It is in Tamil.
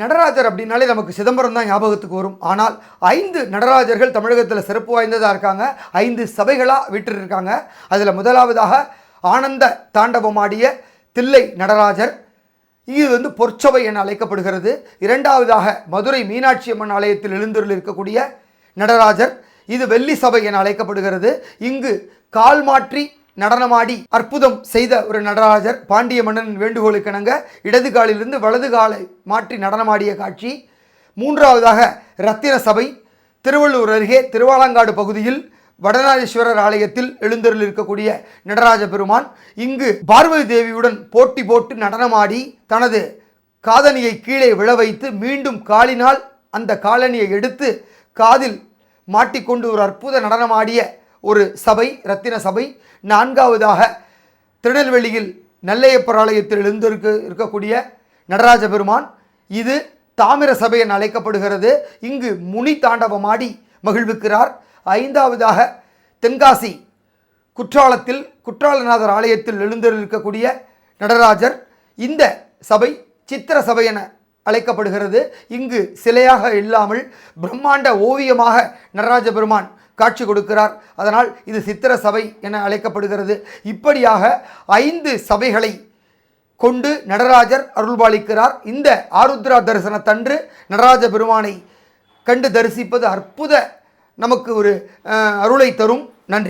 நடராஜர் அப்படின்னாலே நமக்கு சிதம்பரம் தான் ஞாபகத்துக்கு வரும். ஆனால் 5 நடராஜர்கள் தமிழகத்தில் சிறப்பு வாய்ந்ததாக இருக்காங்க. 5 சபைகளாக விட்டுருக்காங்க. அதில் முதலாவதாக ஆனந்த தாண்டவமாடிய தில்லை நடராஜர், இது பொற்சபை என அழைக்கப்படுகிறது. இரண்டாவதாக மதுரை மீனாட்சி அம்மன் ஆலயத்தில் எழுந்தருள் இருக்கக்கூடிய நடராஜர், இது வெள்ளி சபை என அழைக்கப்படுகிறது. இங்கு கால் மாற்றி நடனமாடி அற்புதம் செய்த ஒரு நடராஜர், பாண்டிய மன்னனின் வேண்டுகோளுக்கிணங்க இடது காலிலிருந்து வலது காலை மாற்றி நடனமாடிய காட்சி. மூன்றாவதாக ரத்தின சபை, திருவள்ளூர் அருகே திருவாலங்காடு பகுதியில் வடநாதீஸ்வரர் ஆலயத்தில் எழுந்தருள் இருக்கக்கூடிய நடராஜ பெருமான், இங்கு பார்வதி தேவியுடன் போட்டி போட்டு நடனமாடி தனது காதணியை கீழே விழ வைத்து மீண்டும் காலினால் அந்த காலணியை எடுத்து காதில் மாட்டிக்கொண்டு ஒரு அற்புத நடனமாடிய ஒரு சபை ரத்தின சபை. நான்காவதாக திருநெல்வேலியில் நெல்லையப்பர் ஆலயத்தில் இருக்கக்கூடிய நடராஜ பெருமான், இது தாமிர சபை என அழைக்கப்படுகிறது. இங்கு முனி தாண்டவமாடி மகிழ்விக்கிறார். ஐந்தாவதாக தென்காசி குற்றாலத்தில் குற்றாலநாதர் ஆலயத்தில் எழுந்திருக்கக்கூடிய நடராஜர், இந்த சபை சித்திர சபை என அழைக்கப்படுகிறது. இங்கு சிலையாக இல்லாமல் பிரம்மாண்ட ஓவியமாக நடராஜ பெருமான் காட்சி கொடுக்கிறார். அதனால் இது சித்திர சபை என அழைக்கப்படுகிறது. இப்படியாக 5 சபைகளை கொண்டு நடராஜர் அருள்பாலிக்கிறார். இந்த ஆருத்ரா தரிசனத்தன்று நடராஜ பெருமானை கண்டு தரிசிப்பது அற்புத நமக்கு ஒரு அருளை தரும்.